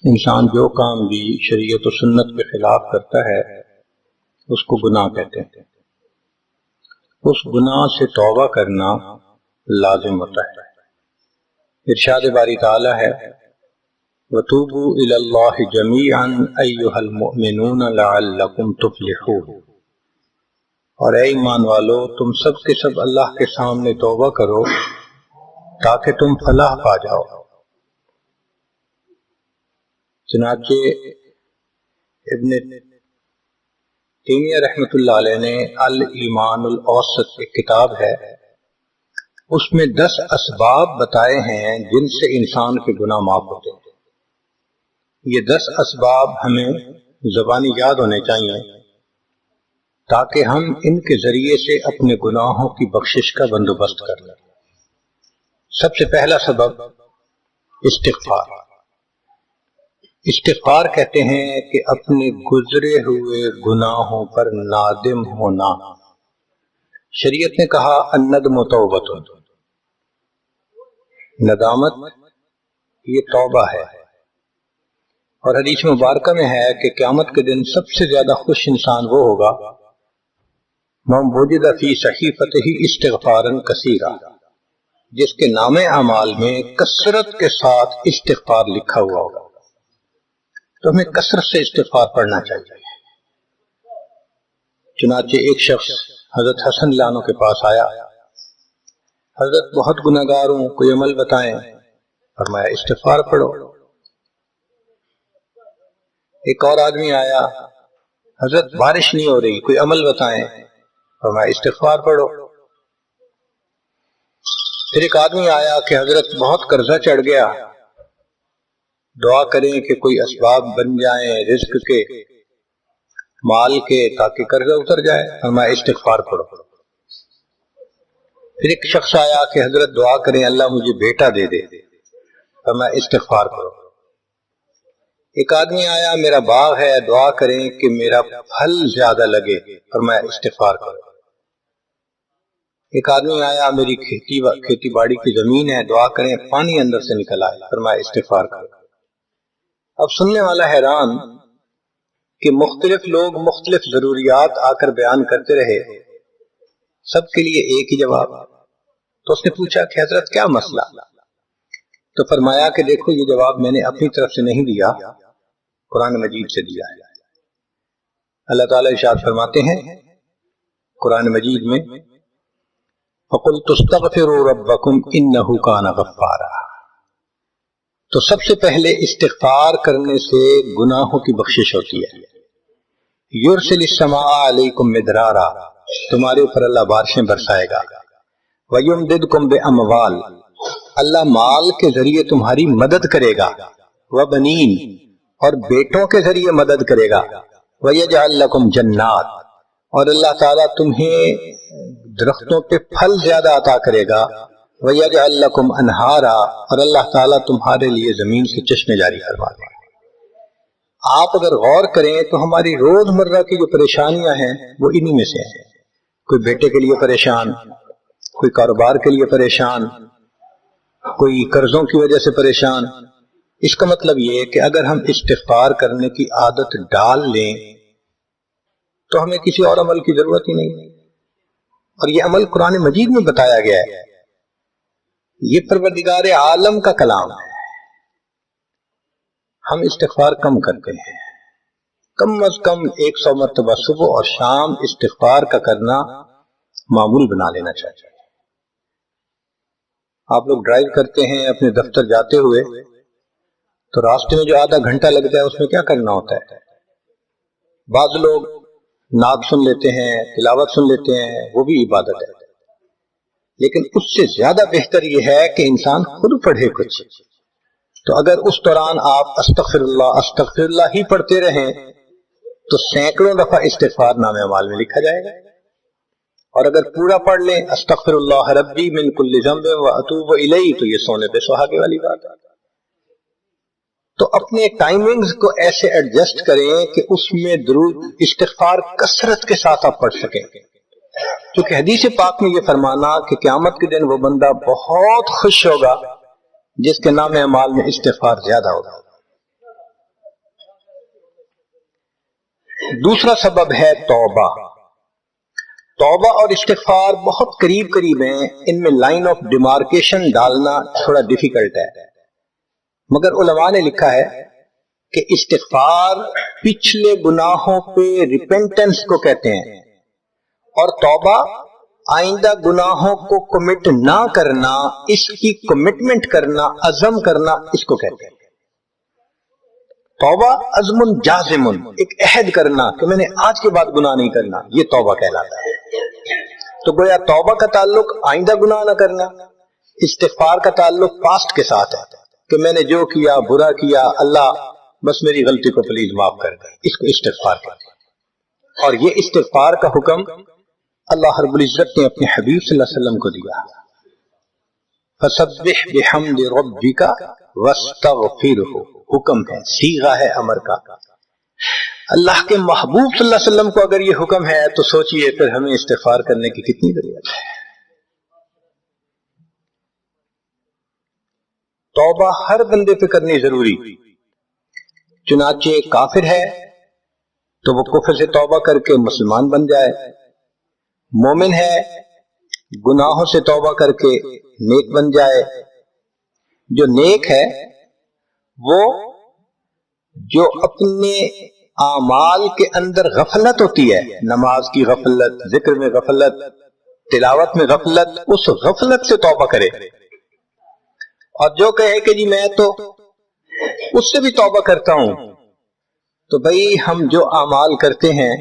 انسان جو کام بھی شریعت و سنت کے خلاف کرتا ہے اس کو گناہ کہتے ہیں. اس گناہ سے توبہ کرنا لازم ہوتا ہے. ارشاد باری تعالی ہے وَتُوبُوا إِلَى اللَّهِ جَمِيعًا أَيُّهَا الْمُؤْمِنُونَ لَعَلَّكُمْ تُفْلِحُونَ. اور اے ایمان والو تم سب کے سب اللہ کے سامنے توبہ کرو تاکہ تم فلاح پا جاؤ. چنانچہ ابن تیمیہ رحمۃ اللہ علیہ نے الایمان الاوسط ایک کتاب ہے، اس میں 10 اسباب بتائے ہیں جن سے انسان کے گناہ معاف ہوتے ہیں. یہ 10 اسباب ہمیں زبانی یاد ہونے چاہیے تاکہ ہم ان کے ذریعے سے اپنے گناہوں کی بخشش کا بندوبست کر لیں. سب سے پہلا سبب استغفار. استغفار کہتے ہیں کہ اپنے گزرے ہوئے گناہوں پر نادم ہونا. شریعت نے کہا الندم توبۃ، ندامت یہ توبہ ہے. اور حدیث مبارکہ میں ہے کہ قیامت کے دن سب سے زیادہ خوش انسان وہ ہوگا من وجد فی صحیفتہ استغفارا کثیرا، جس کے نام اعمال میں کثرت کے ساتھ استغفار لکھا ہوا ہوگا. تو ہمیں کثرت سے استغفار پڑھنا چاہیے. چنانچہ ایک شخص حضرت حسن اللہ عنہ کے پاس آیا، حضرت بہت گناہگار ہوں، کوئی عمل بتائیں. فرمایا استغفار پڑھو. ایک اور آدمی آیا، حضرت بارش نہیں ہو رہی، کوئی عمل بتائیں. فرمایا استغفار پڑھو. پھر ایک آدمی آیا کہ حضرت بہت قرضہ چڑھ گیا، دعا کریں کہ کوئی اسباب بن جائیں رزق کے، مال کے، تاکہ قرضہ اتر جائے. فرمایا استغفار پڑھو. پھر ایک شخص آیا کہ حضرت دعا کریں اللہ مجھے بیٹا دے دے. فرمایا استغفار پڑھو. ایک آدمی آیا میرا باغ ہے، دعا کریں کہ میرا پھل زیادہ لگے. فرمایا استغفار کرو. ایک آدمی آیا میری کھیتی باڑی کی زمین ہے، دعا کریں پانی اندر سے نکل آئے. فرمایا استغفار کرو. اب سننے والا حیران کہ مختلف لوگ مختلف ضروریات آ کر بیان کرتے رہے، سب کے لیے ایک ہی جواب. تو اس نے پوچھا کہ حضرت کیا مسئلہ؟ تو فرمایا کہ دیکھو یہ جواب میں نے اپنی طرف سے نہیں دیا، قرآن مجید سے دیا ہے. اللہ تعالیٰ ارشاد فرماتے ہیں قرآن مجید میں فَقُلْتُ اسْتَغْفِرُوا رَبَّكُمْ إِنَّهُ كَانَ غَفَّارًا. تو سب سے پہلے استغفار کرنے سے گناہوں کی بخشش ہوتی ہے. یرسل السماء علیکم مدرارا، تمہارے اوپر اللہ بارشیں برسائے گا. ویمددکم باموال، اللہ مال کے ذریعے تمہاری مدد کرے گا. وبنین، اور بیٹوں کے ذریعے مدد کرے گا. ویجعل لکم جنات، اور اللہ تعالیٰ تمہیں درختوں پہ پھل زیادہ عطا کرے گا. وَيَجْعَلْ لَكُمْ أَنْهَارًا، اور اللہ تعالیٰ تمہارے لیے زمین سے چشمے جاری کروا دے. آپ اگر غور کریں تو ہماری روز مرہ کی جو پریشانیاں ہیں وہ انہی میں سے ہیں. کوئی بیٹے کے لیے پریشان، کوئی کاروبار کے لیے پریشان، کوئی قرضوں کی وجہ سے پریشان. اس کا مطلب یہ ہے کہ اگر ہم استغفار کرنے کی عادت ڈال لیں تو ہمیں کسی اور عمل کی ضرورت ہی نہیں. اور یہ عمل قرآن مجید میں بتایا گیا ہے، یہ پروردگار عالم کا کلام ہے. ہم استغفار کم کرتے ہیں، کم از کم 100 مرتبہ صبح اور شام استغفار کا کرنا معمول بنا لینا چاہیے. آپ لوگ ڈرائیو کرتے ہیں اپنے دفتر جاتے ہوئے تو راستے میں جو آدھا گھنٹہ لگتا ہے اس میں کیا کرنا ہوتا ہے؟ بعض لوگ نعت سن لیتے ہیں، تلاوت سن لیتے ہیں، وہ بھی عبادت ہے. لیکن اس سے زیادہ بہتر یہ ہے کہ انسان خود پڑھے کچھ. تو اگر اس دوران آپ استغفر اللہ ہی پڑھتے رہیں تو سینکڑوں دفعہ استغفار نامہ اعمال میں لکھا جائے گا. اور اگر پورا پڑھ لیں استغفر اللہ ربی من کل ذنب واتوب الیہ، تو یہ سونے پہ سہاگے والی بات ہے. تو اپنے ٹائمنگز کو ایسے ایڈجسٹ کریں کہ اس میں درود استغفار کثرت کے ساتھ آپ پڑھ سکیں. کیونکہ حدیث پاک میں یہ فرمانا کہ قیامت کے دن وہ بندہ بہت خوش ہوگا جس کے نام اعمال میں استغفار زیادہ ہوگا. دوسرا سبب ہے توبہ. توبہ اور استغفار بہت قریب قریب ہیں، ان میں لائن آف ڈیمارکیشن ڈالنا تھوڑا ڈیفیکلٹ ہے، مگر علماء نے لکھا ہے کہ استغفار پچھلے گناہوں پہ ریپینٹنس کو کہتے ہیں، اور توبہ آئندہ گناہوں کو کمٹ نہ کرنا، اس کی کمٹمنٹ کرنا، عزم کرنا، اس کو کہتے ہیں. توبہ عزم جازم، ایک عہد کرنا کہ میں نے آج کے بعد گناہ نہیں کرنا، یہ توبہ کہلاتا ہے. تو گویا توبہ کا تعلق آئندہ گناہ نہ کرنا، استغفار کا تعلق پاسٹ کے ساتھ ہے کہ میں نے جو کیا برا کیا، اللہ بس میری غلطی کو پلیز معاف کر دے، اس کو استغفار کہتے ہیں. اور یہ استغفار کا حکم اللہ رب العزت نے اپنے حبیب صلی اللہ علیہ وسلم کو دیا. فسبح بحمد ربک واستغفرہ، حکم ہے، صیغہ ہے امر کا. اللہ کے محبوب صلی اللہ علیہ وسلم کو اگر یہ حکم ہے تو سوچئے پھر ہمیں استغفار کرنے کی کتنی ضرورت ہے. توبہ ہر بندے پہ کرنی ضروری. چنانچہ کافر ہے تو وہ کفر سے توبہ کر کے مسلمان بن جائے، مومن ہے گناہوں سے توبہ کر کے نیک بن جائے. جو نیک ہے وہ جو اپنے اعمال کے اندر غفلت ہوتی ہے، نماز کی غفلت، ذکر میں غفلت، تلاوت میں غفلت، اس غفلت سے توبہ کرے. اور جو کہے کہ جی میں تو اس سے بھی توبہ کرتا ہوں، تو بھئی ہم جو اعمال کرتے ہیں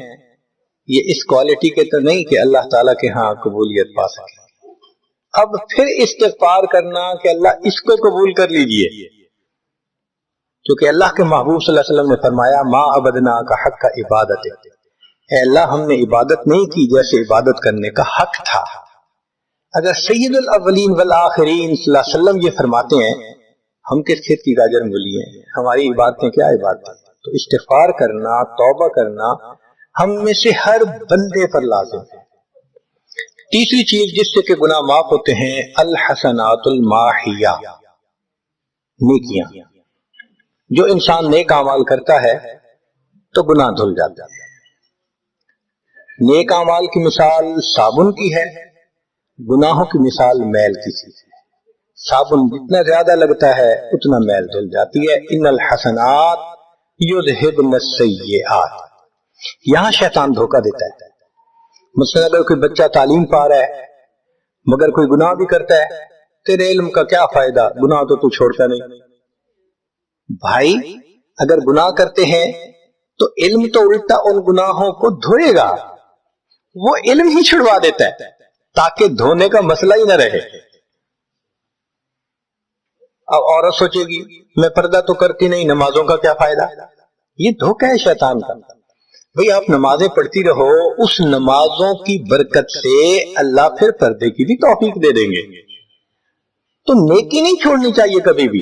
یہ اس کوالٹی کے تو نہیں کہ اللہ تعالیٰ کے ہاں قبولیت پا سکے. اب پھر استغفار کرنا کہ اللہ اس کو قبول کر لیجئے، کیونکہ اللہ کے محبوب صلی اللہ علیہ وسلم نے فرمایا ما عبدنا کا حق کا عبادت، اے اللہ ہم نے عبادت نہیں کی جیسے عبادت کرنے کا حق تھا. اگر سید الاولین والآخرین صلی اللہ علیہ وسلم یہ فرماتے ہیں، ہم کس کھیت کی گاجر مولی ہیں، ہماری عبادتیں کیا عبادتیں. تو استغفار کرنا، توبہ کرنا ہم میں سے ہر بندے پر لازم ہے. تیسری چیز جس سے کہ گناہ معاف ہوتے ہیں، الحسنات الماحیہ، نیکیاں. جو انسان نیک اعمال کرتا ہے تو گناہ دھل جاتا ہے. نیک اعمال کی مثال صابن کی ہے، گناہوں کی مثال میل کی چیز ہے. صابن جتنا زیادہ لگتا ہے اتنا میل دھل جاتی ہے. ان الحسنات یذہبن السیئات. یہاں شیطان دھوکہ دیتا ہے. مثلا اگر کوئی بچہ تعلیم پا رہا ہے مگر کوئی گناہ بھی کرتا ہے، تیرے علم کا کیا فائدہ، گناہ تو چھوڑتا نہیں. بھائی اگر گناہ کرتے ہیں تو علم تو الٹا ان گناہوں کو دھوئے گا، وہ علم ہی چھڑوا دیتا ہے تاکہ دھونے کا مسئلہ ہی نہ رہے. اب عورت سوچے گی میں پردہ تو کرتی نہیں، نمازوں کا کیا فائدہ. یہ دھوکہ ہے شیطان کا. بھئی آپ نمازیں پڑھتی رہو، اس نمازوں کی برکت سے اللہ پھر پردے کی بھی توفیق دے دیں گے. تو نیکی نہیں چھوڑنی چاہیے کبھی بھی.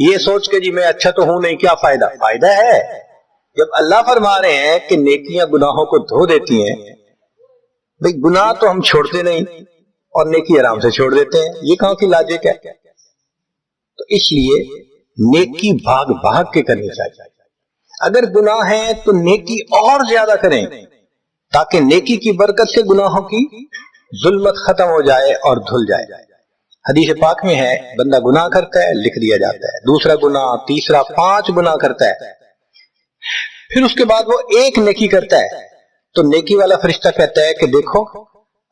یہ سوچ کے جی میں اچھا تو ہوں نہیں، کیا فائدہ. فائدہ ہے. جب اللہ فرما رہے ہیں کہ نیکیاں گناہوں کو دھو دیتی ہیں، بھئی گناہ تو ہم چھوڑتے نہیں اور نیکی آرام سے چھوڑ دیتے ہیں، یہ کہاں کی لاجک ہے. تو اس لیے نیکی بھاگ بھاگ کے کرنی چاہیے. اگر گناہ ہے تو نیکی اور زیادہ کریں تاکہ نیکی کی برکت سے گناہوں کی ظلمت ختم ہو جائے اور دھل جائے. حدیث پاک میں ہے بندہ گناہ کرتا ہے لکھ دیا جاتا ہے، دوسرا گناہ، تیسرا، 5 گناہ کرتا ہے، پھر اس کے بعد وہ ایک نیکی کرتا ہے تو نیکی والا فرشتہ کہتا ہے کہ دیکھو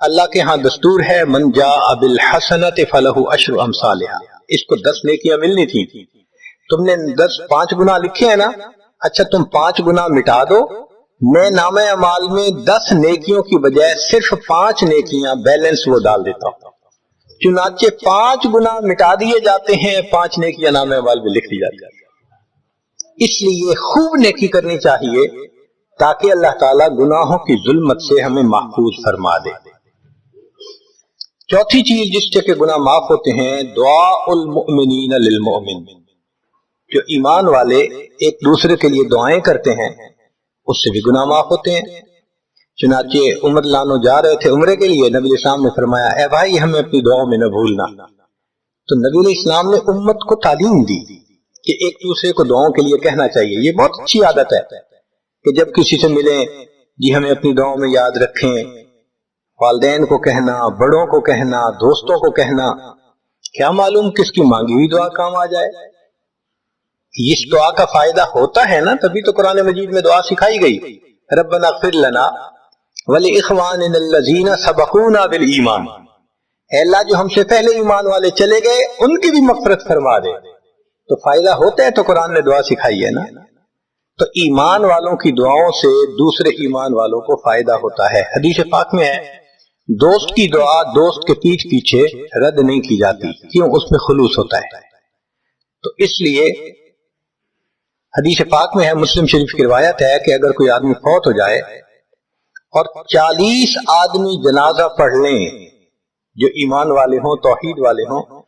اللہ کے ہاں دستور ہے من جاء بالحسنۃ فلہ عشر امثالھا، اس کو 10 نیکیاں ملنی تھی، تم نے 5 گناہ لکھے ہیں نا، اچھا تم 5 گناہ مٹا دو، میں نامہ اعمال میں 10 نیکیوں کی بجائے صرف 5 نیکیاں بیلنس وہ ڈال دیتا ہوں. چنانچہ 5 گناہ مٹا دیے جاتے ہیں، 5 نیکیاں نامہ اعمال میں لکھ دی جاتی ہیں. اس لیے خوب نیکی کرنی چاہیے تاکہ اللہ تعالیٰ گناہوں کی ظلمت سے ہمیں محفوظ فرما دے. چوتھی چیز جس سے کہ گناہ معاف ہوتے ہیں، دعاء المؤمنین للمؤمن. جو ایمان والے ایک دوسرے کے لیے دعائیں کرتے ہیں اس سے بھی گناہ معاف ہوتے ہیں. چنانچہ عمر لانو جا رہے تھے عمرے کے لیے، نبی علیہ السلام نے فرمایا اے بھائی ہمیں اپنی دعاؤں میں نہ بھولنا. تو نبی علیہ السلام نے امت کو تعلیم دی کہ ایک دوسرے کو دعاؤں کے لیے کہنا چاہیے. یہ بہت اچھی عادت ہے. کہ جب کسی سے ملیں جی ہمیں اپنی دعاؤں میں یاد رکھیں، والدین کو کہنا، بڑوں کو کہنا، دوستوں کو کہنا، کیا معلوم کس کی مانگی ہوئی دعا کام آ جائے۔ اس دعا کا فائدہ ہوتا ہے نا، تبھی تو قرآن مجید میں دعا سکھائی گئی، ربنا اغفر لنا ولإخواننا الذین سبقونا بالایمان، اے اللہ جو ہم سے پہلے ایمان والے چلے گئے ان کی بھی مغفرت فرما دے۔ تو فائدہ ہوتا ہے تو قرآن نے دعا سکھائی ہے نا۔ تو ایمان والوں کی دعاؤں سے دوسرے ایمان والوں کو فائدہ ہوتا ہے۔ حدیث پاک میں ہے دوست کی دعا دوست کے پیٹھ پیچھے رد نہیں کی جاتی، کیوں؟ اس میں خلوص ہوتا ہے۔ تو اس لیے حدیث پاک میں ہے، مسلم شریف کی روایت ہے کہ اگر کوئی آدمی فوت ہو جائے اور 40 آدمی جنازہ پڑھ لیں جو ایمان والے ہوں، توحید والے ہوں،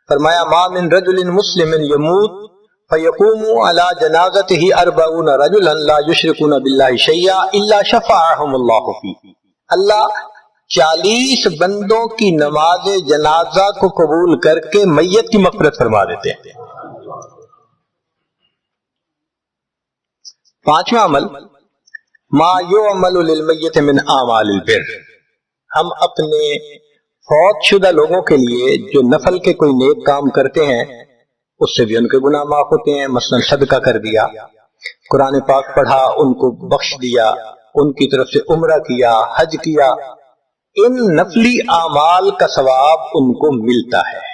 فرمایا ما من رجل مسلم یموت فیقوم علی جنازته 40 رجلا لا یشرکون باللہ شیئا الا شفعهم اللہ فیہ، اللہ 40 بندوں کی نماز جنازہ کو قبول کر کے میت کی مغفرت فرما دیتے ہیں۔ پانچواں عمل ما یعمل للمیت من اعمال البر، ہم اپنے فوت شدہ لوگوں کے لیے جو نفل کے کوئی نیک کام کرتے ہیں اس سے بھی ان کے گناہ معاف ہوتے ہیں۔ مثلا صدقہ کر دیا، قرآن پاک پڑھا، ان کو بخش دیا، ان کی طرف سے عمرہ کیا، حج کیا، ان نفلی اعمال کا ثواب ان کو ملتا ہے،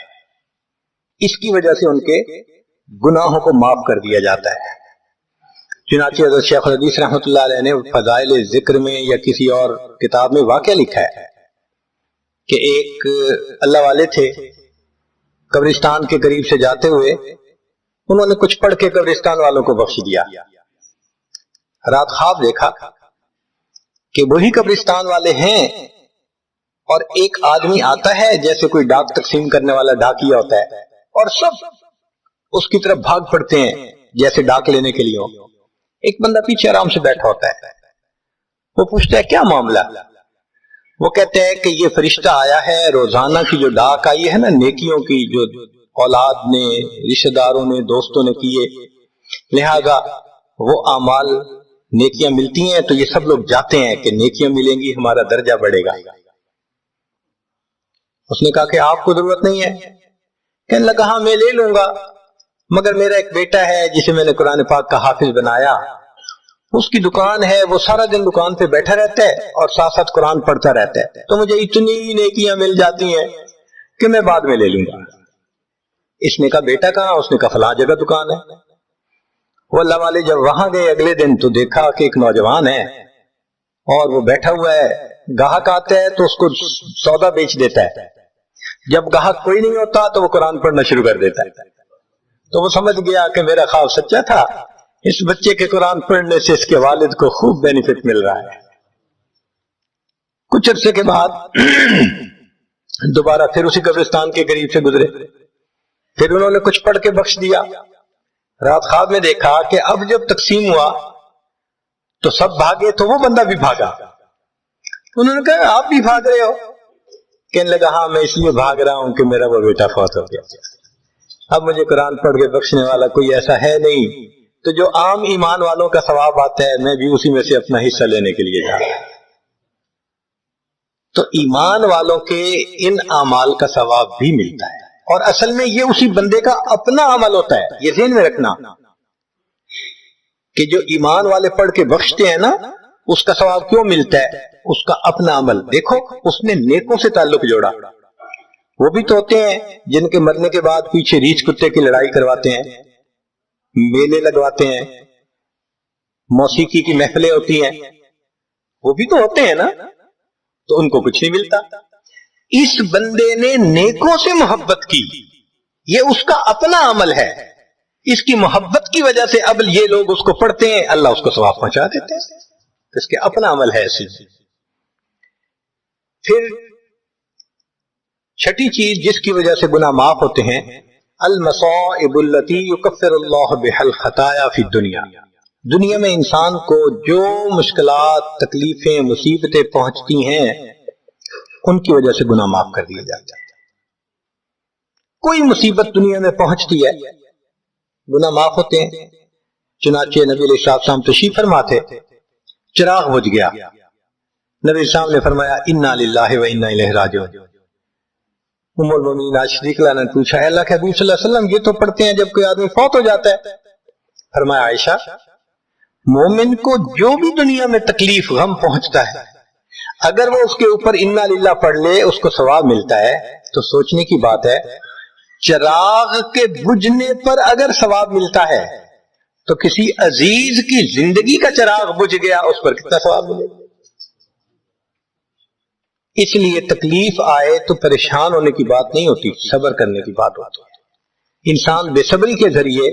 اس کی وجہ سے ان کے گناہوں کو معاف کر دیا جاتا ہے۔ چنانچہ حضرت شیخ الحدیث رحمۃ اللہ علیہ نے فضائل ذکر میں یا کسی اور کتاب میں واقعہ لکھا ہے کہ ایک اللہ والے تھے، قبرستان کے قریب سے جاتے ہوئے انہوں نے کچھ پڑھ کے قبرستان والوں کو بخش دیا۔ رات خواب دیکھا کہ وہی قبرستان والے ہیں اور ایک آدمی آتا ہے جیسے کوئی ڈاک تقسیم کرنے والا ڈاکیا ہوتا ہے، اور سب اس کی طرف بھاگ پڑتے ہیں جیسے ڈاک لینے کے لیے ہو۔ ایک بندہ پیچھے آرام سے بیٹھا ہوتا ہے، وہ پوچھتا ہے کیا معاملہ؟ وہ کہتے ہیں کہ یہ فرشتہ آیا ہے، روزانہ کی جو ڈاک آئی ہے نا نیکیوں کی، جو اولاد نے، رشتہ داروں نے، دوستوں نے کیے، لہذا وہ اعمال نیکیاں ملتی ہیں تو یہ سب لوگ جاتے ہیں کہ نیکیاں ملیں گی، ہمارا درجہ بڑھے گا۔ اس نے کہا کہ آپ کو ضرورت نہیں ہے؟ کہنے لگا ہاں میں لے لوں گا، مگر میرا ایک بیٹا ہے جسے میں نے قرآن پاک کا حافظ بنایا، اس کی دکان ہے، وہ سارا دن دکان پہ بیٹھا رہتا ہے اور ساتھ ساتھ قرآن پڑھتا رہتا ہے، تو مجھے اتنی نیکیاں مل جاتی ہیں کہ میں بعد میں لے لوں گا۔ اس نے کہا بیٹا کہاں؟ اس نے کہا فلاں جگہ دکان ہے۔ وہ اللہ والے جب وہاں گئے اگلے دن تو دیکھا کہ ایک نوجوان ہے اور وہ بیٹھا ہوا ہے، گاہک آتا ہے تو اس کو سودا بیچ دیتا ہے، جب گاہک کوئی نہیں ہوتا تو وہ قرآن پڑھنا شروع کر دیتا ہے۔ تو وہ سمجھ گیا کہ میرا خواب سچا تھا، اس بچے کے قرآن پڑھنے سے اس کے والد کو خوب بینیفٹ مل رہا ہے۔ کچھ عرصے کے بعد دوبارہ پھر اسی قبرستان کے قریب سے گزرے، پھر انہوں نے کچھ پڑھ کے بخش دیا۔ رات خواب میں دیکھا کہ اب جب تقسیم ہوا تو سب بھاگے تو وہ بندہ بھی بھاگا۔ انہوں نے کہا آپ بھی بھاگ رہے ہو؟ کہنے لگا ہاں میں اس لیے بھاگ رہا ہوں کہ میرا وہ بیٹا فوت ہو گیا، اب مجھے قرآن پڑھ کے بخشنے والا کوئی ایسا ہے نہیں، تو جو عام ایمان والوں کا ثواب آتا ہے میں بھی اسی میں سے اپنا حصہ لینے کے لیے جا رہا ہوں۔ تو ایمان والوں کے ان اعمال کا ثواب بھی ملتا ہے، اور اصل میں یہ اسی بندے کا اپنا عمل ہوتا ہے۔ یہ ذہن میں رکھنا کہ جو ایمان والے پڑھ کے بخشتے ہیں نا، اس کا ثواب کیوں ملتا ہے؟ اس کا اپنا عمل۔ دیکھو اس نے نیکوں سے تعلق جوڑا، وہ بھی تو ہوتے ہیں جن کے مرنے کے بعد پیچھے ریچھ کتے کی لڑائی کرواتے ہیں، میلے لگواتے ہیں، موسیقی کی محفلیں ہوتی ہیں، وہ بھی تو ہوتے ہیں نا، تو ان کو کچھ نہیں ملتا۔ اس بندے نے نیکوں سے محبت کی، یہ اس کا اپنا عمل ہے، اس کی محبت کی وجہ سے اب یہ لوگ اس کو پڑھتے ہیں، اللہ اس کو ثواب پہنچا دیتے ہیں، اس کے اپنا عمل ہے ایسی۔ پھر چھٹی چیز جس کی وجہ سے گناہ معاف ہوتے ہیں، المصائب التي يكفر الله بها الخطايا في الدنيا، دنیا میں انسان کو جو مشکلات، تکلیفیں، مصیبتیں پہنچتی ہیں ان کی وجہ سے گناہ معاف کر دیا جاتا ہے۔ کوئی مصیبت دنیا میں پہنچتی ہے گناہ معاف ہوتے ہیں۔ چنانچہ نبی علیہ السلام تشریف فرما تھے چراغ بجھ گیا. نبی اسلام نے فرمایا انا للہ و انا الیہ راجعون. ام المومنین عائشہ رضی اللہ عنہا نے پوچھا اللہ کے حبیب صلی اللہ علیہ وسلم یہ تو پڑھتے ہیں جب کوئی آدمی فوت ہو جاتا ہے. فرمایا عائشہ مومن کو جو بھی دنیا میں تکلیف غم پہنچتا ہے اگر وہ اس کے اوپر انا للہ پڑھ لے اس کو ثواب ملتا ہے. تو سوچنے کی بات ہے چراغ کے بجھنے پر اگر ثواب ملتا ہے تو کسی عزیز کی زندگی کا چراغ بجھ گیا اس پر کتنا ثواب ملے گا. اس لیے تکلیف آئے تو پریشان ہونے کی بات نہیں ہوتی، صبر کرنے کی بات ہوتی ہے. انسان بے صبری کے ذریعے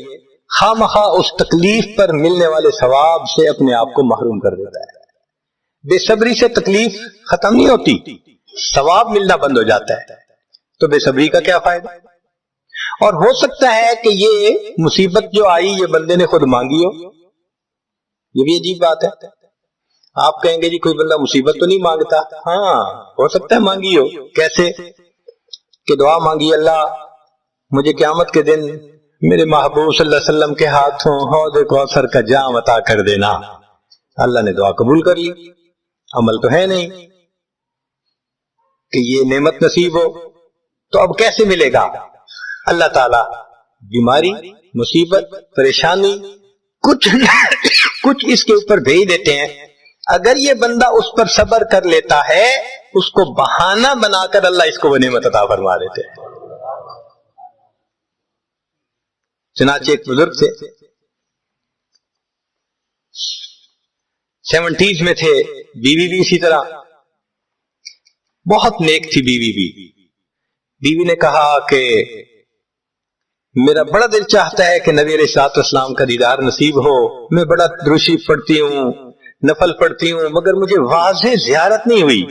خواہ مخواہ اس تکلیف پر ملنے والے ثواب سے اپنے آپ کو محروم کر دیتا ہے. بے صبری سے تکلیف ختم نہیں ہوتی، ثواب ملنا بند ہو جاتا ہے. تو بے صبری کا کیا فائدہ؟ اور ہو سکتا ہے کہ یہ مصیبت جو آئی یہ بندے نے خود مانگی ہو. یہ بھی عجیب بات ہے. آپ کہیں گے جی کوئی بندہ مصیبت تو نہیں مانگتا. ہاں ہو سکتا ہے مانگی ہو. کیسے کہ دعا مانگی اللہ مجھے قیامت کے دن میرے محبوب صلی اللہ علیہ وسلم کے ہاتھوں حوض کوثر کا جام عطا کر دینا. اللہ نے دعا قبول کر لی. عمل تو ہے نہیں کہ یہ نعمت نصیب ہو. تو اب کیسے ملے گا؟ اللہ تعالی بیماری مصیبت پریشانی کچھ اس کے اوپر بھیج دیتے ہیں. اگر یہ بندہ اس پر صبر کر لیتا ہے اس کو بہانہ بنا کر اللہ اس کو وہ نعمت عطا فرما دیتے ہیں. چنانچہ ایک بزرگ تھے 70s میں تھے، بیوی بھی اسی طرح بہت نیک تھی. بیوی نے کہا کہ میرا بڑا دل چاہتا ہے کہ نبی علیہ الصلوۃ والسلام کا دیدار نصیب ہو. میں بڑا درود شریف پڑھتی ہوں نفل پڑھتی ہوں مگر مجھے واضح زیارت نہیں ہوئی.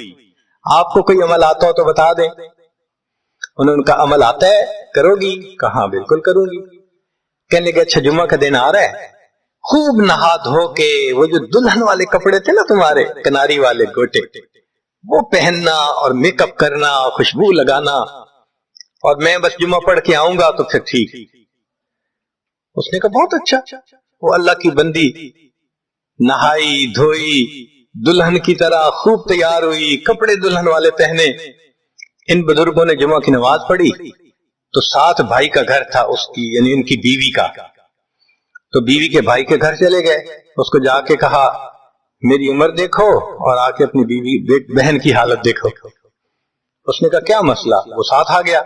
آپ کو کوئی عمل آتا ہو تو بتا دیں. انہوں نے کہا عمل آتا ہے کرو گی؟ کہا بالکل کروں گی. کہنے لگے اچھا جمعہ کا دن آ رہا ہے خوب نہا دھو کے وہ جو دلہن والے کپڑے تھے نا تمہارے کناری والے گوٹے وہ پہننا اور میک اپ کرنا خوشبو لگانا اور میں بس جمعہ پڑھ کے آؤں گا تو پھر ٹھیک. اس نے کہا بہت اچھا. وہ اللہ کی بندی نہائی دھوئی دلہن کی طرح خوب تیار ہوئی کپڑے دلہن والے پہنے. ان بزرگوں نے جمعہ کی نماز پڑھی تو ساتھ بھائی کا گھر تھا اس کی یعنی ان کی بیوی کا. تو بیوی کے بھائی کے گھر چلے گئے. اس کو جا کے کہا میری عمر دیکھو اور آ کے اپنی بیوی بہن کی حالت دیکھو. اس نے کہا کیا مسئلہ؟ وہ ساتھ آ گیا.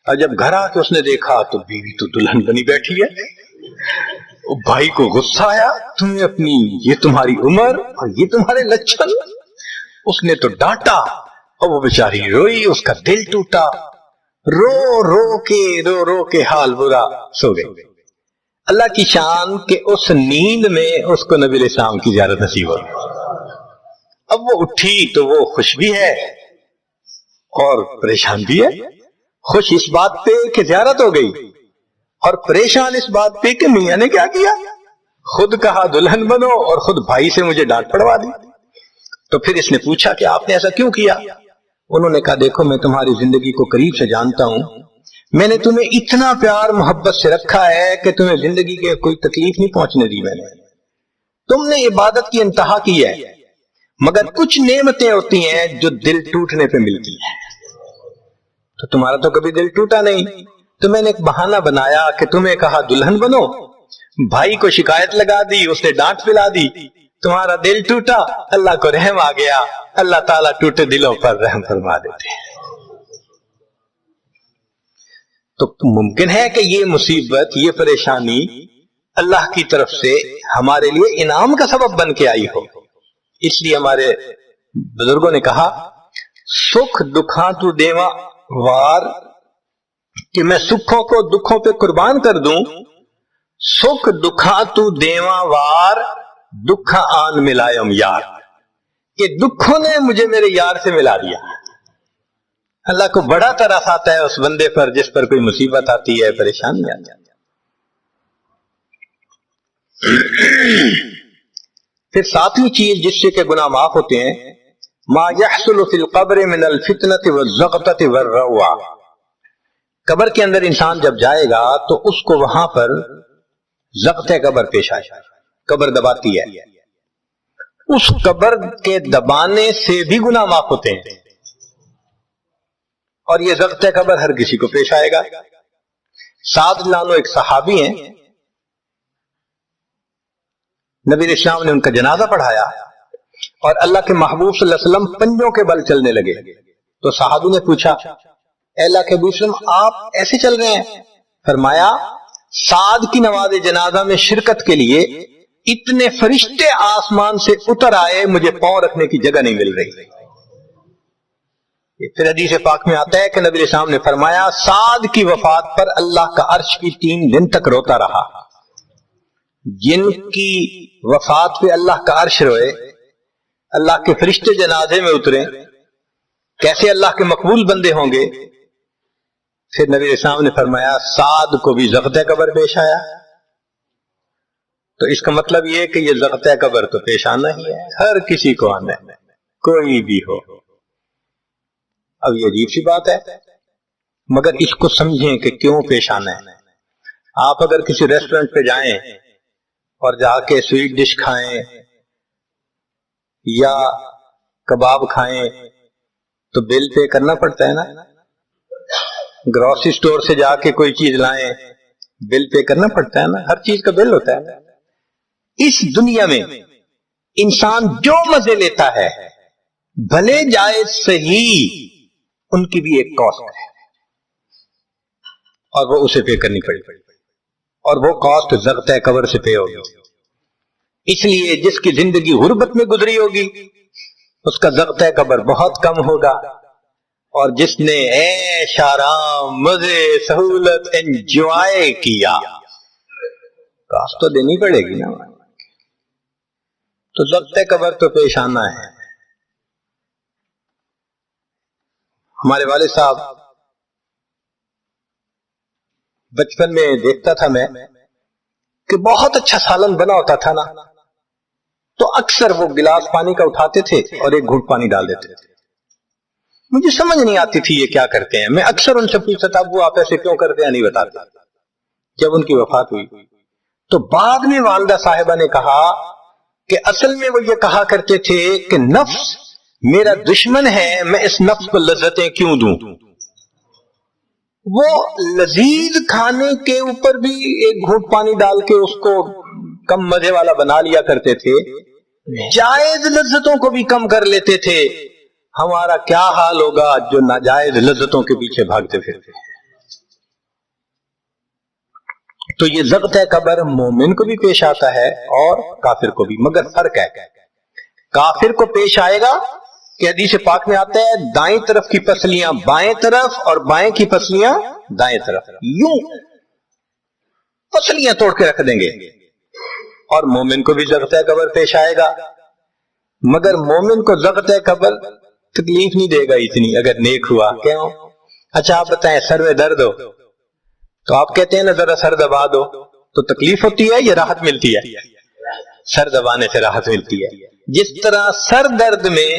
اور جب گھر آ کے اس نے دیکھا تو بیوی تو دلہن بنی بیٹھی ہے. بھائی کو غصہ آیا تمہیں اپنی یہ تمہاری عمر اور یہ تمہارے لچھن. اس نے تو ڈانٹا اور وہ بیچاری روئی اس کا دل ٹوٹا. رو رو کے حال برا سو گئی. اللہ کی شان کہ اس نیند میں اس کو نبی علیہ السلام کی زیارت نصیب ہو. اب وہ اٹھی تو وہ خوش بھی ہے اور پریشان بھی ہے. خوش اس بات پہ کہ زیارت ہو گئی اور پریشان اس بات پہ کہ میاں نے کیا کیا. خود کہا دلہن بنو اور خود بھائی سے مجھے ڈانٹ پڑوا دی. تو پھر اس نے پوچھا کہ آپ نے ایسا کیوں کیا؟ انہوں نے کہا دیکھو میں تمہاری زندگی کو قریب سے جانتا ہوں. میں نے تمہیں اتنا پیار محبت سے رکھا ہے کہ تمہیں زندگی کے کوئی تکلیف نہیں پہنچنے دی. میں نے تم نے عبادت کی انتہا کی ہے مگر کچھ نعمتیں ہوتی ہیں جو دل ٹوٹنے پہ ملتی ہیں. تو تمہارا تو کبھی دل ٹوٹا نہیں. تو میں نے ایک بہانہ بنایا کہ تمہیں کہا دلہن بنو بھائی کو شکایت لگا دی اس نے ڈانٹ پلا دی تمہارا دل ٹوٹا. اللہ کو رحم آ گیا. اللہ تعالیٰ ٹوٹے دلوں پر رحم فرما دیتے ہیں. تو ممکن ہے کہ یہ مصیبت یہ پریشانی اللہ کی طرف سے ہمارے لیے انعام کا سبب بن کے آئی ہو. اس لیے ہمارے بزرگوں نے کہا سکھ دکھاں تو دیواں وار کہ میں سکھوں کو دکھوں پہ قربان کر دوں. سکھ دکھاں تو دیواں وار دکھا آن ملائم یار کہ دکھوں نے مجھے میرے یار سے ملا دیا. اللہ کو بڑا ترس آتا ہے اس بندے پر جس پر کوئی مصیبت آتی ہے پریشانی آتی ہے. پھر ساتویں چیز جس سے کہ گناہ معاف ہوتے ہیں ما يحصل في القبر من الفتنة والزغطة والروع. قبر کے اندر انسان جب جائے گا تو اس کو وہاں پر ضغط قبر پیش آئے. قبر دباتی ہے اس قبر کے دبانے سے بھی گناہ معاف ہوتے ہیں، اور یہ ضغط قبر ہر کسی کو پیش آئے گا۔ سعد لانو ایک صحابی ہیں، نبی اسلام نے ان کا جنازہ پڑھایا اور اللہ کے محبوب صلی اللہ علیہ وسلم پنجوں کے بل چلنے لگے، تو صحابی نے پوچھا اے اللہ کے حبیب صلی اللہ علیہ وسلم آپ ایسے چل رہے ہیں؟ فرمایا سعد کی نماز جنازہ میں شرکت کے لیے اتنے فرشتے آسمان سے اتر آئے، مجھے پاؤں رکھنے کی جگہ نہیں مل رہی۔ پھر حدیث پاک میں آتا ہے کہ نبی اسلام نے فرمایا سعد کی وفات پر اللہ کا عرش بھی 3 دن تک روتا رہا۔ جن کی وفات پہ اللہ کا عرش روئے، اللہ کے فرشتے جنازے میں اترے، کیسے اللہ کے مقبول بندے ہوں گے؟ پھر نبی اسلام نے فرمایا سعد کو بھی ضغط قبر پیش آیا۔ تو اس کا مطلب یہ ہے کہ یہ ضغط قبر تو پیش آنا ہی ہے، ہر کسی کو آنا ہے، کوئی بھی ہو۔ اب یہ عجیب سی بات ہے، مگر اس کو سمجھیں کہ کیوں پیش آنا ہے۔ آپ اگر کسی ریسٹورنٹ پہ جائیں اور جا کے سویٹ ڈش کھائیں یا کباب کھائیں تو بل پے کرنا پڑتا ہے نا، گروسری سٹور سے جا کے کوئی چیز لائیں بل پے کرنا پڑتا ہے نا، ہر چیز کا بل ہوتا ہے۔ اس دنیا میں انسان جو مزے لیتا ہے بھلے جائز صحیح، ان کی بھی ایک کاسٹ ہے اور وہ اسے پے کرنی پڑے گی، اور وہ کاسٹ ضغط قبر سے پے ہوگی۔ اس لیے جس کی زندگی غربت میں گزری ہوگی اس کا ضغط قبر بہت کم ہوگا، اور جس نے عیش آرام مزے سہولت انجوائے کیا کاسٹ تو دینی پڑے گی نا۔ تو ضغط قبر تو پیش آنا ہے۔ ہمارے والد صاحب بچپن میں دیکھتا تھا میں کہ بہت اچھا سالن بنا ہوتا تھا نا، تو اکثر وہ گلاس پانی کا اٹھاتے تھے اور ایک گھونٹ پانی ڈال دیتے تھے۔ مجھے سمجھ نہیں آتی تھی یہ کیا کرتے ہیں، میں اکثر ان سے پوچھتا تھا ابو آپ ایسے کیوں کرتے ہیں، نہیں بتاتے۔ جب ان کی وفات ہوئی تو بعد میں والدہ صاحبہ نے کہا کہ اصل میں وہ یہ کہا کرتے تھے کہ نفس میرا دشمن ہے، میں اس نفس کو لذتیں کیوں دوں۔ وہ لذیذ کھانے کے اوپر بھی ایک گھونٹ پانی ڈال کے اس کو کم مزے والا بنا لیا کرتے تھے، جائز لذتوں کو بھی کم کر لیتے تھے۔ ہمارا کیا حال ہوگا جو ناجائز لذتوں کے پیچھے بھاگتے پھرتے ہیں۔ تو یہ ضغط قبر مومن کو بھی پیش آتا ہے اور کافر کو بھی، مگر فرق ہے، کافر کو پیش آئے گا کہ حدیث پاک میں آتا ہے دائیں طرف کی پسلیاں بائیں طرف اور بائیں کی پسلیاں دائیں طرف، یوں پسلیاں توڑ کے رکھ دیں گے۔ اور مومن کو بھی ضغط قبر پیش آئے گا، مگر مومن کو ضغط قبر تکلیف نہیں دے گا اتنی اگر نیک ہوا۔ کیوں؟ اچھا آپ بتائیں سر میں درد ہو تو آپ کہتے ہیں نا ذرا سر دبا دو، تو تکلیف ہوتی ہے یا راحت ملتی ہے؟ سر دبانے سے راحت ملتی ہے۔ جس طرح سر درد میں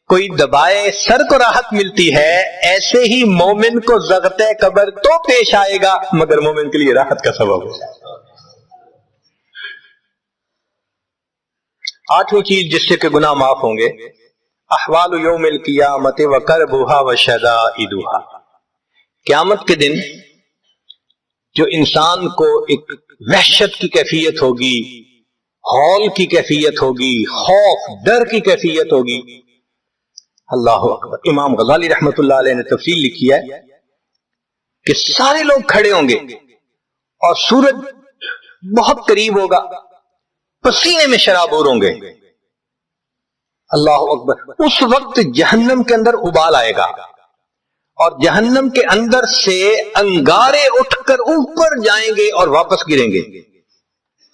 کوئی دبائے سر کو راحت ملتی ہے، ایسے ہی مومن کو ضغط قبر تو پیش آئے گا مگر مومن کے لیے راحت کا سبب ہے۔ 8ویں چیز جس سے کہ گناہ معاف ہوں گے، احوال یوم القیامت وکربها وشدائدها، قیامت کے دن جو انسان کو ایک وحشت کی کیفیت ہوگی، ہول کی کیفیت ہوگی، خوف ڈر کی کیفیت ہوگی۔ اللہ اکبر۔ امام غزالی رحمت اللہ علیہ نے تفصیل لکھی ہے کہ سارے لوگ کھڑے ہوں گے اور سورج بہت قریب ہوگا، پسینے میں شرابور ہوں گے۔ اللہ اکبر۔ اس وقت جہنم کے اندر ابال آئے گا اور جہنم کے اندر سے انگارے اٹھ کر اوپر جائیں گے اور واپس گریں گے۔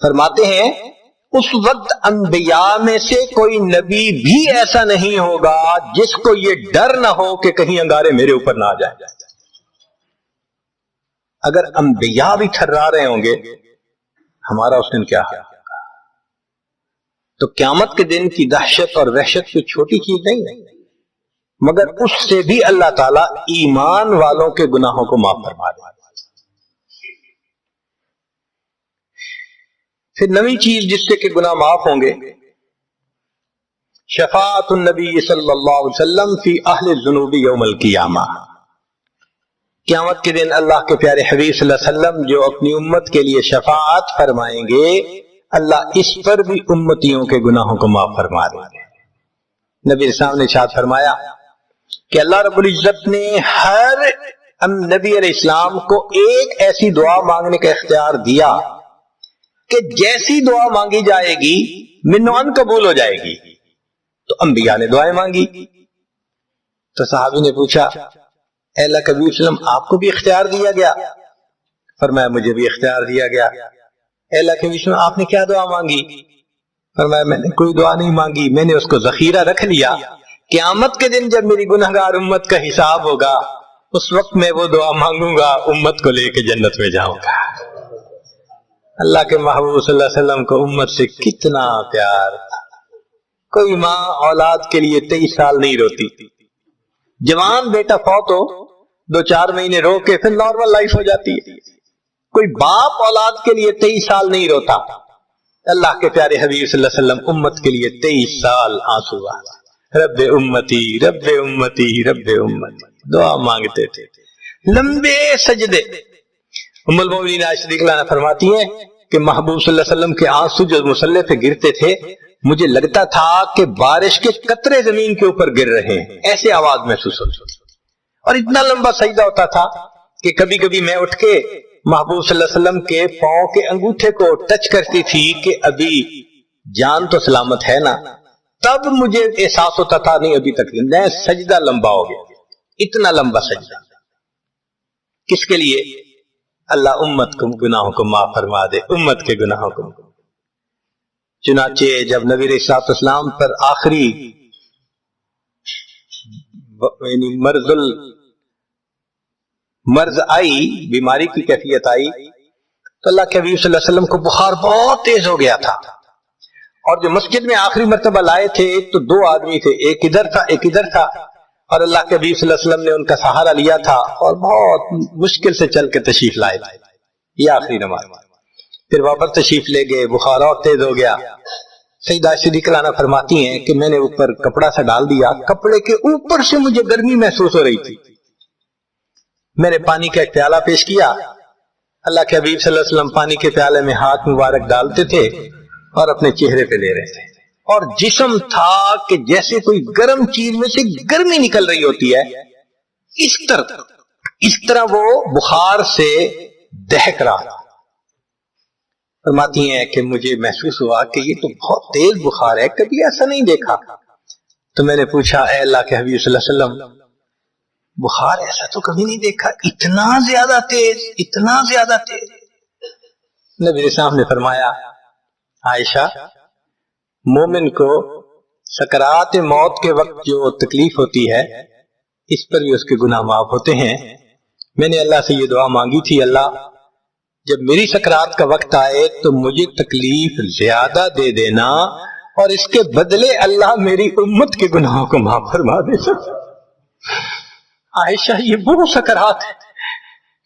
فرماتے ہیں اس وقت انبیاء میں سے کوئی نبی بھی ایسا نہیں ہوگا جس کو یہ ڈر نہ ہو کہ کہیں انگارے میرے اوپر نہ آ جائیں۔ اگر انبیاء بھی تھرا رہے ہوں گے ہمارا اس دن کیا ہے؟ تو قیامت کے دن کی دہشت اور وحشت کوئی چھوٹی چیز نہیں ہے، مگر اس سے بھی اللہ تعالیٰ ایمان والوں کے گناہوں کو معاف فرما دے۔ پھر نویں چیز جس سے کہ گناہ معاف ہوں گے، شفاعت النبی صلی اللہ علیہ وسلم فی اہل الذنوب یوم القیامہ، قیامت کے دن اللہ کے پیارے حبیب صلی اللہ علیہ وسلم جو اپنی امت کے لیے شفاعت فرمائیں گے، اللہ اس پر بھی امتیوں کے گناہوں کو معاف فرما دیں گے۔ نبی اسلام نے ارشاد فرمایا کہ اللہ رب العزت نے ہر نبی علیہ السلام کو ایک ایسی دعا مانگنے کا اختیار دیا کہ جیسی دعا مانگی جائے گی منوان قبول ہو جائے گی۔ تو انبیاء نے دعائیں مانگی، تو صحابی نے پوچھا اے اللہ کے نبی صلی اللہ علیہ وسلم آپ کو بھی اختیار دیا گیا؟ فرمایا مجھے بھی اختیار دیا گیا۔ اے اللہ کے نبی صلی اللہ علیہ وسلم آپ نے کیا دعا مانگی؟ فرمایا میں نے کوئی دعا نہیں مانگی، میں نے اس کو ذخیرہ رکھ لیا، قیامت کے دن جب میری گنہگار امت کا حساب ہوگا اس وقت میں وہ دعا مانگوں گا، امت کو لے کے جنت میں جاؤں گا۔ اللہ کے محبوب صلی اللہ علیہ وسلم کو امت سے کتنا پیار تھا۔ کوئی ماں اولاد کے لیے 23 سال نہیں روتی، جوان بیٹا فوت ہو 2-4 مہینے رو کے پھر نارمل لائف ہو جاتی ہے۔ کوئی باپ اولاد کے لیے 23 سال نہیں روتا۔ اللہ کے پیارے حبیب صلی اللہ علیہ وسلم امت کے لیے 23 سال آنسو بہا، رب امتی رب امتی رب امتی دعا مانگتے تھے، لمبے سجدے۔ ام المؤمنین عائشہ رضی اللہ عنہا فرماتی ہیں کہ محبوب صلی اللہ علیہ وسلم کے آنسو جو مصلی پہ گرتے تھے مجھے لگتا تھا کہ بارش کے قطرے زمین کے اوپر گر رہے ہیں، ایسے آواز محسوس ہوتی، اور اتنا لمبا سجدہ ہوتا تھا کہ کبھی کبھی میں اٹھ کے محبوب صلی اللہ علیہ وسلم کے پاؤں کے انگوٹھے کو ٹچ کرتی تھی کہ ابھی جان تو سلامت ہے نا، تب مجھے احساس ہوتا تھا نہیں ابھی تک نہیں، سجدہ لمبا ہو گیا، اتنا لمبا سجدہ۔ کس کے لیے؟ اللہ امت کو گناہوں کو معاف فرما دے، امت کے گناہوں کو۔ چنانچہ جب نبی علیہ السلام پر آخری یعنی مرض آئی، بیماری کی کیفیت آئی، تو اللہ کے حبیب صلی اللہ علیہ وسلم کو بخار بہت تیز ہو گیا تھا، اور جو مسجد میں آخری مرتبہ لائے تھے تو 2 آدمی تھے، ایک ادھر تھا ایک ادھر تھا، اور اللہ کے حبیب صلی اللہ علیہ وسلم نے ان کا سہارا لیا تھا اور بہت مشکل سے چل کے تشریف لائے تھے۔ یہ آخری نماز، پھر واپس تشریف لے گئے، بخار اور تیز ہو گیا۔ سیدہ عائشہ رضی اللہ عنہا فرماتی ہیں کہ میں نے اوپر کپڑا سا ڈال دیا، کپڑے کے اوپر سے مجھے گرمی محسوس ہو رہی تھی، میں نے پانی کا ایک پیالہ پیش کیا، اللہ کے حبیب صلی اللہ علیہ وسلم پانی کے پیالے میں ہاتھ مبارک ڈالتے تھے اور اپنے چہرے پہ لے رہے تھے، اور جسم تھا کہ جیسے کوئی گرم چیز میں سے گرمی نکل رہی ہوتی ہے، اس طرح وہ بخار سے دہک رہا۔ فرماتی ہیں کہ مجھے محسوس ہوا کہ یہ تو بہت تیز بخار ہے، کبھی ایسا نہیں دیکھا۔ تو میں نے پوچھا اے اللہ کے حبیب صلی اللہ علیہ وسلم بخار ایسا تو کبھی نہیں دیکھا، اتنا زیادہ تیز، اتنا زیادہ تیز؟ نبی علیہ السلام نے فرمایا عائشہ، مومن کو سکرات موت کے وقت جو تکلیف ہوتی ہے اس پر بھی اس کے گناہ معاف ہوتے ہیں۔ میں نے اللہ سے یہ دعا مانگی تھی، اللہ جب میری سکرات کا وقت آئے تو مجھے تکلیف زیادہ دے دینا، اور اس کے بدلے اللہ میری امت کے گناہوں کو معاف فرما دے۔ عائشہ یہ وہ سکرات ہے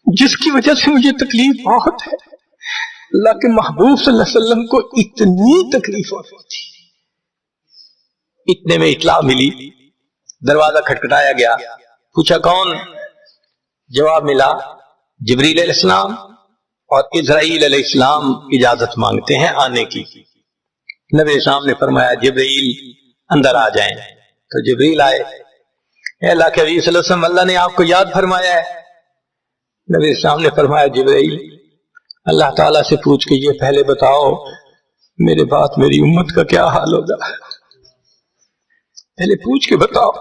جس کی وجہ سے مجھے تکلیف بہت ہے، اللہ کے محبوب صلی اللہ علیہ وسلم کو اتنی تکلیف ہوتی تھی۔ اتنے میں اطلاع ملی، دروازہ کھٹکھٹایا گیا، پوچھا کون؟ جواب ملا جبریل علیہ السلام اور اسرائیل علیہ السلام اجازت مانگتے ہیں آنے کی۔ نبی اسلام نے فرمایا جبریل اندر آ جائیں، تو جبریل آئے۔ اے اللہ کے حبیب صلی اللہ علیہ وسلم اللہ نے آپ کو یاد فرمایا ہے۔ نبی اسلام نے فرمایا جبریل اللہ تعالیٰ سے پوچھ کے یہ پہلے بتاؤ میرے بعد میری امت کا کیا حال ہوگا، پہلے پوچھ کے بتاؤ۔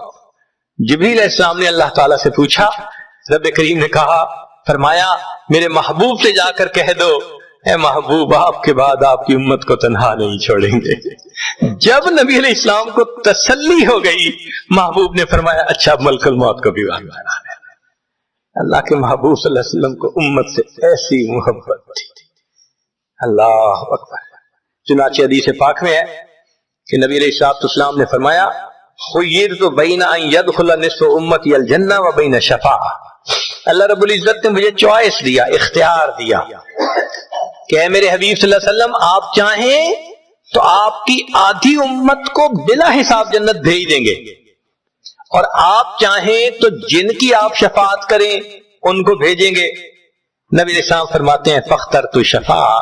جبریل علیہ السلام نے اللہ تعالیٰ سے پوچھا، رب کریم نے کہا فرمایا میرے محبوب سے جا کر کہہ دو اے محبوب آپ کے بعد آپ کی امت کو تنہا نہیں چھوڑیں گے۔ جب نبی علیہ السلام کو تسلی ہو گئی، محبوب نے فرمایا اچھا ملک الموت کو بھی بنا ہے۔ اللہ کے محبوب صلی اللہ علیہ وسلم کو امت سے ایسی محبت تھی، اللہ اکبر۔ چنانچہ حدیث پاک میں ہے کہ نبی علیہ السلام نے فرمایا خیرت بین ان یدخل نصف امتی الجنہ و بین شفاعہ، اللہ رب العزت نے مجھے چوائس دیا، اختیار دیا کہ اے میرے حبیب صلی اللہ علیہ وسلم آپ چاہیں تو آپ کی آدھی امت کو بلا حساب جنت بھیج دیں گے، اور آپ چاہیں تو جن کی آپ شفاعت کریں ان کو بھیجیں گے۔ نبی علیہ السلام فرماتے ہیں فاخترت شفاعہ،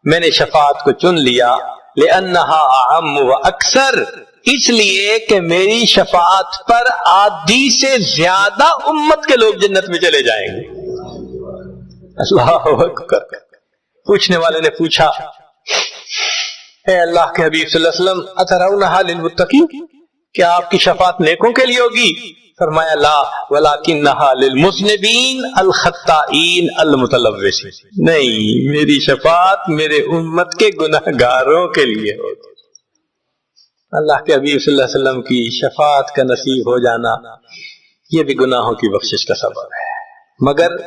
میں نے شفاعت کو چن لیا، لأنها اعم و اکثر، اس لیے کہ میری شفاعت پر آدھی سے زیادہ امت کے لوگ جنت میں چلے جائیں گے۔ اللہ اکبر۔ پوچھنے والے نے پوچھا اے اللہ کے حبیب صلی اللہ علیہ وسلم اترونها للمتقین، کیا آپ کی شفاعت نیکوں کے لیے ہوگی؟ فرمایا لا ولکنها للمذنبین الخطائین المتلوثین، نہیں، میری شفاعت میرے امت کے گناہگاروں کے لیے ہوگی۔ اللہ کے حبیب صلی اللہ علیہ وسلم کی شفاعت کا نصیب ہو جانا یہ بھی گناہوں کی بخشش کا سبب ہے۔ مگر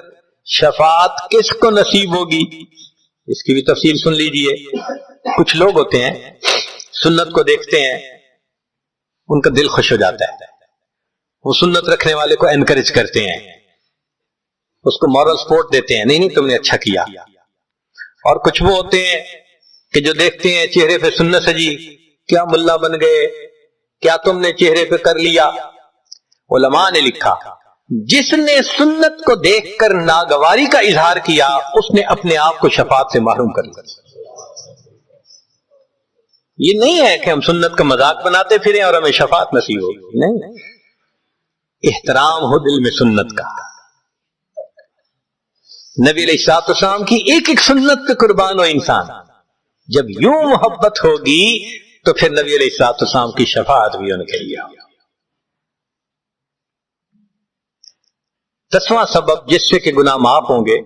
شفاعت کس کو نصیب ہوگی اس کی بھی تفصیل سن لیجئے۔ کچھ لوگ ہوتے ہیں سنت کو دیکھتے ہیں ان کا دل خوش ہو جاتا ہے، وہ سنت رکھنے والے کو انکریج کرتے ہیں، اس کو مورل سپورٹ دیتے ہیں، نہیں تم نے اچھا کیا۔ اور کچھ وہ ہوتے ہیں کہ جو دیکھتے ہیں چہرے پہ سنت سجی، کیا ملا بن گئے، کیا تم نے چہرے پہ کر لیا۔ علماء نے لکھا جس نے سنت کو دیکھ کر ناگواری کا اظہار کیا اس نے اپنے آپ کو شفاعت سے محروم کر لیا۔ یہ نہیں ہے کہ ہم سنت کا مذاق بناتے پھریں اور ہمیں شفاعت نصیب ہوگی، نہیں، احترام ہو دل میں سنت کا۔ نبی علیہ الصلوۃ والسلام کی ایک ایک سنت پہ قربان ہو انسان، جب یوں محبت ہوگی تو پھر نبی علیہ الصلوۃ والسلام کی شفاعت بھی ان کے لیے ہوگی۔ 10واں سبب جس سے کہ گناہ معاف ہوں گے،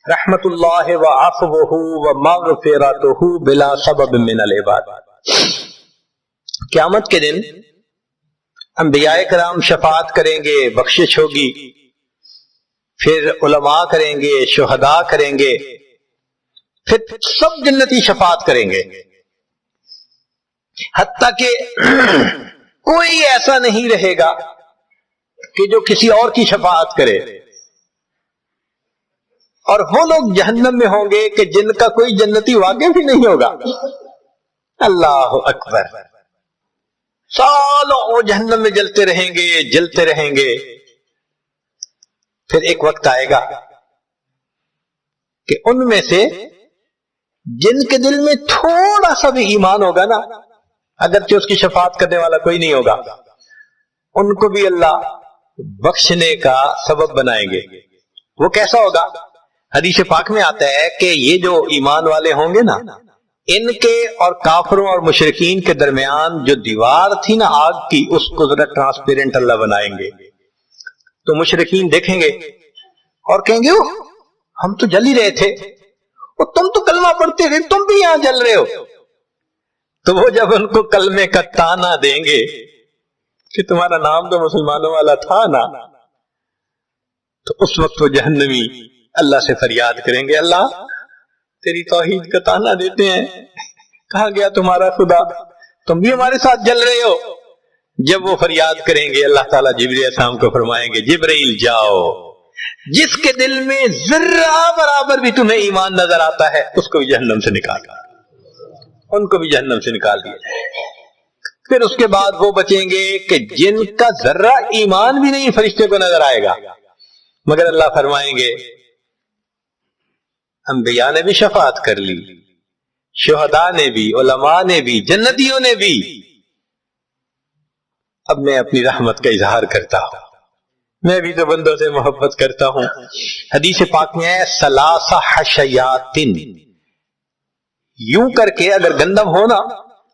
رحمت اللہ و عفوہ و مغفرتہ بلا سبب من العباد۔ قیامت کے دن انبیاء کرام شفاعت کریں گے، بخشش ہوگی، پھر علماء کریں گے، شہداء کریں گے، پھر سب جنتی شفاعت کریں گے، حتیٰ کہ کوئی ایسا نہیں رہے گا کہ جو کسی اور کی شفاعت کرے، اور وہ لوگ جہنم میں ہوں گے کہ جن کا کوئی جنتی واقف ہی نہیں ہوگا۔ اللہ اکبر۔ سالوں وہ جہنم میں جلتے رہیں گے، جلتے رہیں گے، پھر ایک وقت آئے گا کہ ان میں سے جن کے دل میں تھوڑا سا بھی ایمان ہوگا نا، اگرچہ اس کی شفاعت کرنے والا کوئی نہیں ہوگا، ان کو بھی اللہ بخشنے کا سبب بنائیں گے۔ وہ کیسا ہوگا؟ حدیث پاک میں آتا ہے کہ یہ جو ایمان والے ہوں گے نا، ان کے اور کافروں اور مشرکین کے درمیان جو دیوار تھی نا آگ کی، اس کو ذرا ٹرانسپیرنٹ اللہ بنائیں گے، تو مشرکین دیکھیں گے اور کہیں گے ہم تو جل ہی رہے تھے، اور تم تو کلمہ پڑھتے تھے، تم بھی یہاں جل رہے ہو۔ تو وہ جب ان کو کلمے کا تانا دیں گے کہ تمہارا نام تو مسلمانوں والا تھا نا، تو اس وقت وہ جہنمی اللہ سے فریاد کریں گے، اللہ تیری توحید کا تانا دیتے ہیں، کہاں گیا تمہارا خدا، تم بھی ہمارے ساتھ جل رہے ہو۔ جب وہ فریاد کریں گے اللہ تعالیٰ جبرائیل علیہ السلام کو فرمائیں گے جبرائیل جاؤ، جس کے دل میں ذرہ برابر بھی تمہیں ایمان نظر آتا ہے اس کو بھی جہنم سے نکال، ان کو بھی جہنم سے نکال دیا جائے۔ پھر اس کے بعد وہ بچیں گے کہ جن کا ذرہ ایمان بھی نہیں فرشتے کو نظر آئے گا، مگر اللہ فرمائیں گے انبیاء نے بھی شفاعت کر لی، شہداء نے بھی، علماء نے بھی، جنتیوں نے بھی، اب میں اپنی رحمت کا اظہار کرتا ہوں، میں بھی تو بندوں سے محبت کرتا ہوں۔ حدیث پاک میں ہے ثلاث حشیات، یوں کر کے اگر گندم ہونا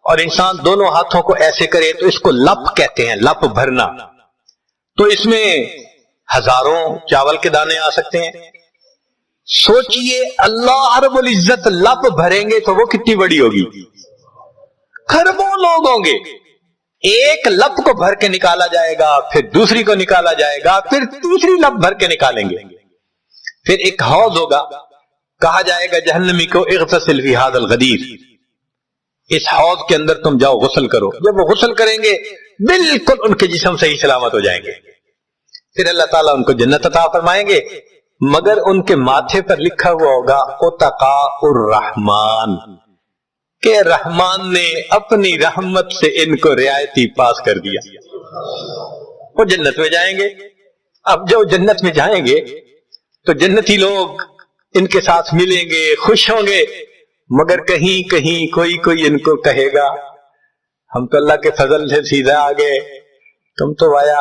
اور انسان دونوں ہاتھوں کو ایسے کرے تو اس کو لپ کہتے ہیں، لپ بھرنا، تو اس میں ہزاروں چاول کے دانے آ سکتے ہیں۔ سوچئے اللہ رب العزت لپ بھریں گے تو وہ کتنی بڑی ہوگی، کھربوں لوگ ہوں گے، ایک لپ کو بھر کے نکالا جائے گا، پھر دوسری کو نکالا جائے گا، پھر تیسری لپ بھر کے نکالیں گے، پھر ایک حوض ہوگا، کہا جائے گا جہنمی کو اغتسل فی ھذا الغدیر، اس حوض کے اندر تم جاؤ غسل کرو۔ جب وہ غسل کریں گے بالکل ان کے جسم صحیح سلامت ہو جائیں گے، پھر اللہ تعالیٰ ان کو جنت عطا فرمائیں گے، مگر ان کے ماتھے پر لکھا ہوا ہوگا اتقاء الرحمن، کہ رحمان نے اپنی رحمت سے ان کو رعایتی پاس کر دیا، وہ جنت میں جائیں گے۔ اب جو جنت میں جائیں گے تو جنتی لوگ ان کے ساتھ ملیں گے، خوش ہوں گے، مگر کہیں کہیں کوئی ان کو کہے گا ہم تو اللہ کے فضل سے سیدھا آ گئے، تم تو آیا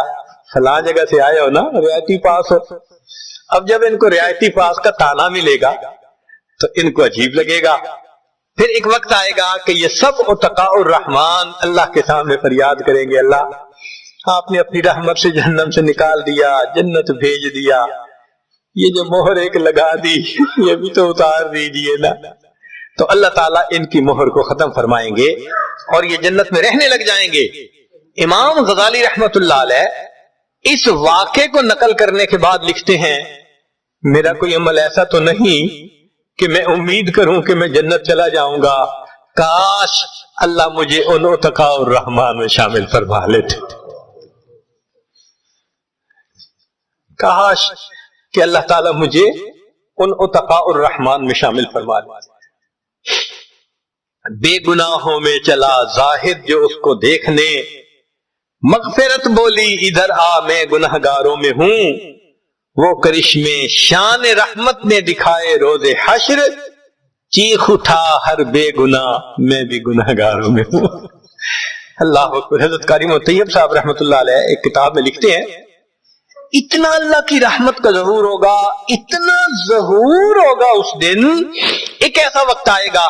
فلاں جگہ سے آئے ہو نا، رعایتی پاس ہو۔ اب جب ان کو رعایتی پاس کا تانا ملے گا تو ان کو عجیب لگے گا۔ پھر ایک وقت آئے گا کہ یہ سب اتقاء الرحمان اللہ کے سامنے فریاد کریں گے، اللہ آپ نے اپنی رحمت سے جہنم سے نکال دیا، جنت بھیج دیا، یہ جو مہر ایک لگا دی یہ بھی تو اتار دیجئے نا۔ تو اللہ تعالیٰ ان کی مہر کو ختم فرمائیں گے اور یہ جنت میں رہنے لگ جائیں گے۔ امام غزالی رحمت اللہ علیہ اس واقعے کو نقل کرنے کے بعد لکھتے ہیں میرا کوئی عمل ایسا تو نہیں کہ میں امید کروں کہ میں جنت چلا جاؤں گا، کاش اللہ مجھے ان اتقاء الرحمان میں شامل فرما لیتے، کاش کہ اللہ تعالیٰ مجھے ان اتقاء الرحمان میں شامل فرما لیتے۔ بے گناہوں میں چلا زاہد جو اس کو دیکھنے، مغفرت بولی ادھر آ میں گنہگاروں میں ہوں، وہ کرشمے شان رحمت نے دکھائے روز حشر، چیخ اٹھا ہر بے گناہ میں بھی گنہگاروں میں ہوں۔ اللہ اکبر۔ حضرت قاری طیب صاحب رحمت اللہ علیہ ایک کتاب میں لکھتے ہیں اتنا اللہ کی رحمت کا ظہور ہوگا، اتنا ظہور ہوگا اس دن، ایک ایسا وقت آئے گا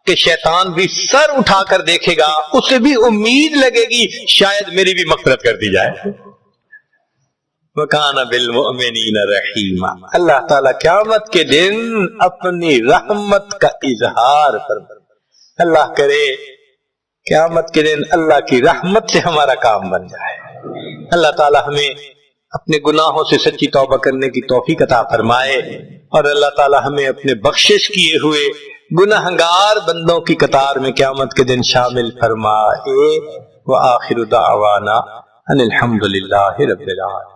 کہ شیطان بھی سر اٹھا کر دیکھے گا، اسے بھی امید لگے گی شاید میری بھی مغفرت کر دی جائے۔ وَكَانَ بِالْمُؤْمِنِينَ رَحِيمًا۔ اللہ تعالیٰ قیامت کے دن اپنی رحمت کا اظہار فرمائے۔ اللہ کرے قیامت کے دن اللہ کی رحمت سے ہمارا کام بن جائے۔ اللہ تعالیٰ ہمیں اپنے گناہوں سے سچی توبہ کرنے کی توفیق عطا فرمائے، اور اللہ تعالیٰ ہمیں اپنے بخشش کیے ہوئے گنہگار بندوں کی قطار میں قیامت کے دن شامل فرمائے۔ وآخر دعوانا ان الحمد للہ رب العالمین۔